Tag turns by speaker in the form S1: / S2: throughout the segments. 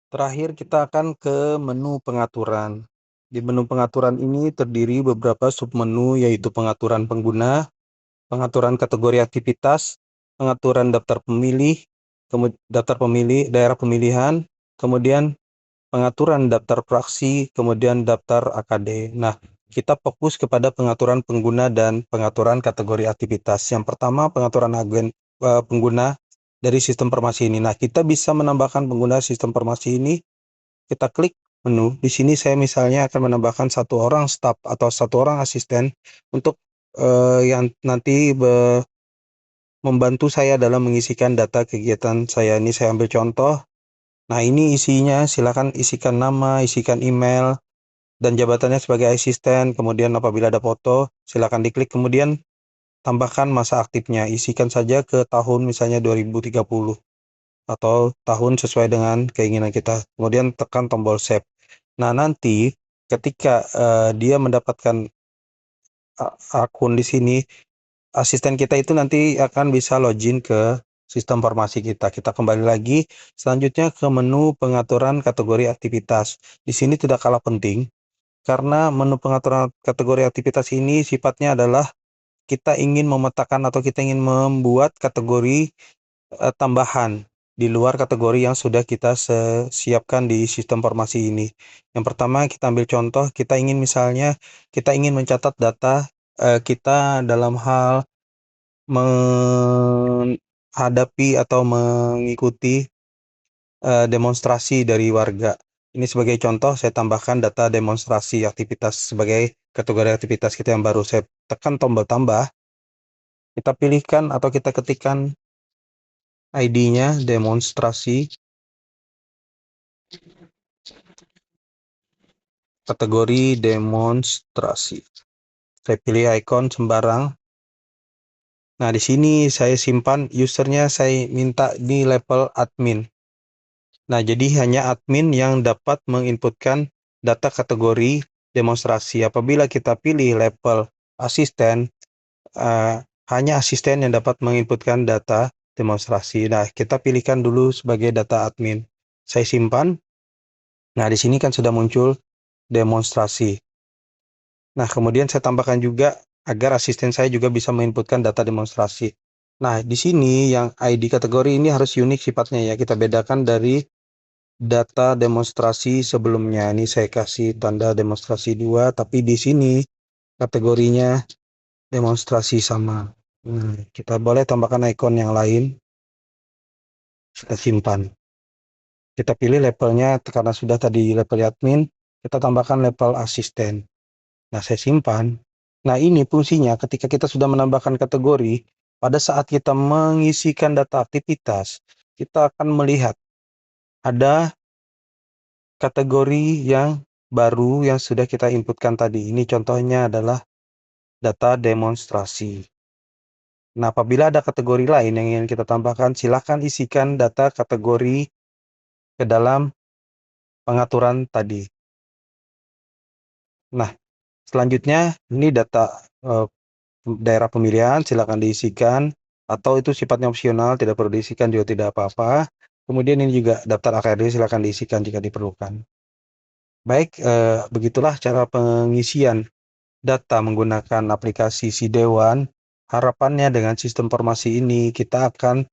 S1: Terakhir kita akan ke menu pengaturan. Di menu pengaturan ini terdiri beberapa submenu, yaitu pengaturan pengguna, pengaturan kategori aktivitas, pengaturan daftar pemilih, daftar pemilih, daerah pemilihan, kemudian pengaturan daftar fraksi, kemudian daftar AKD. Nah, kita fokus kepada pengaturan pengguna dan pengaturan kategori aktivitas. Yang pertama, pengaturan pengguna dari sistem informasi ini. Nah, kita bisa menambahkan pengguna sistem informasi ini. Kita klik menu. Di sini saya misalnya akan menambahkan satu orang staf atau satu orang asisten untuk yang nanti membantu saya dalam mengisikan data kegiatan saya. Ini saya ambil contoh. Nah, ini isinya, silakan isikan nama, isikan email, dan jabatannya sebagai asisten. Kemudian apabila ada foto, silakan diklik. Kemudian tambahkan masa aktifnya. Isikan saja ke tahun misalnya 2030 atau tahun sesuai dengan keinginan kita. Kemudian tekan tombol save. Nah, nanti ketika dia mendapatkan akun di sini, asisten kita itu nanti akan bisa login ke sistem informasi kita. Kita kembali lagi selanjutnya ke menu pengaturan kategori aktivitas. Di sini tidak kalah penting karena menu pengaturan kategori aktivitas ini sifatnya adalah kita ingin memetakan atau kita ingin membuat kategori tambahan di luar kategori yang sudah kita siapkan di sistem informasi ini. Yang pertama, kita ambil contoh, kita ingin misalnya kita ingin mencatat data kita dalam hal menghadapi atau mengikuti demonstrasi dari warga. Ini sebagai contoh, saya tambahkan data demonstrasi aktivitas sebagai kategori aktivitas kita yang baru. Saya tekan tombol tambah, kita pilihkan atau kita ketikkan ID-nya demonstrasi, kategori demonstrasi. Saya pilih icon sembarang. Nah, di sini saya simpan usernya, saya minta di level admin. Nah, jadi hanya admin yang dapat menginputkan data kategori demonstrasi. Apabila kita pilih level asisten, hanya asisten yang dapat menginputkan data demonstrasi. Nah, kita pilihkan dulu sebagai data admin. Saya simpan. Nah, di sini kan sudah muncul demonstrasi. Nah, kemudian saya tambahkan juga agar asisten saya juga bisa menginputkan data demonstrasi. Nah, di sini yang ID kategori ini harus unik sifatnya ya. Kita bedakan dari data demonstrasi sebelumnya. Ini saya kasih tanda demonstrasi 2, tapi di sini kategorinya demonstrasi sama. Kita boleh tambahkan icon yang lain. Kita simpan. Kita pilih levelnya karena sudah tadi level admin, kita tambahkan level asisten. Nah, saya simpan. Nah, ini fungsinya ketika kita sudah menambahkan kategori, pada saat kita mengisikan data aktivitas, kita akan melihat ada kategori yang baru yang sudah kita inputkan tadi. Ini contohnya adalah data demonstrasi. Nah, apabila ada kategori lain yang ingin kita tambahkan, silakan isikan data kategori ke dalam pengaturan tadi. Nah, selanjutnya ini data daerah pemilihan, silakan diisikan, atau itu sifatnya opsional, tidak perlu diisikan juga tidak apa-apa. Kemudian ini juga daftar AKD, silakan diisikan jika diperlukan. Baik, begitulah cara pengisian data menggunakan aplikasi SIDEWAN. Harapannya dengan sistem informasi ini kita akan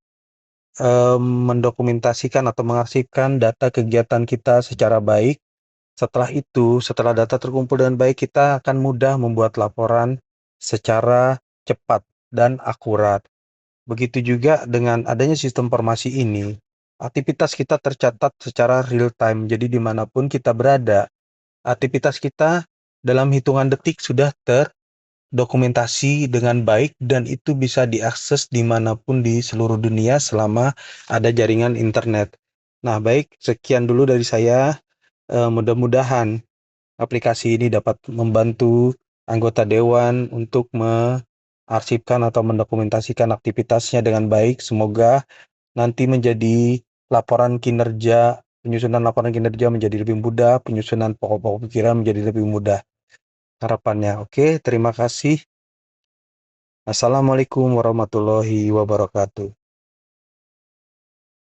S1: mendokumentasikan atau mengarsipkan data kegiatan kita secara baik. Setelah itu, setelah data terkumpul dengan baik, kita akan mudah membuat laporan secara cepat dan akurat. Begitu juga dengan adanya sistem informasi ini, aktivitas kita tercatat secara real time. Jadi dimanapun kita berada, aktivitas kita dalam hitungan detik sudah terdokumentasi dengan baik dan itu bisa diakses dimanapun di seluruh dunia selama ada jaringan internet. Nah, baik, sekian dulu dari saya. Mudah-mudahan aplikasi ini dapat membantu anggota dewan untuk mengarsipkan atau mendokumentasikan aktivitasnya dengan baik. Semoga nanti menjadi penyusunan laporan kinerja menjadi lebih mudah, penyusunan pokok-pokok pikiran menjadi lebih mudah. Harapannya. Oke, terima kasih. Assalamualaikum warahmatullahi wabarakatuh.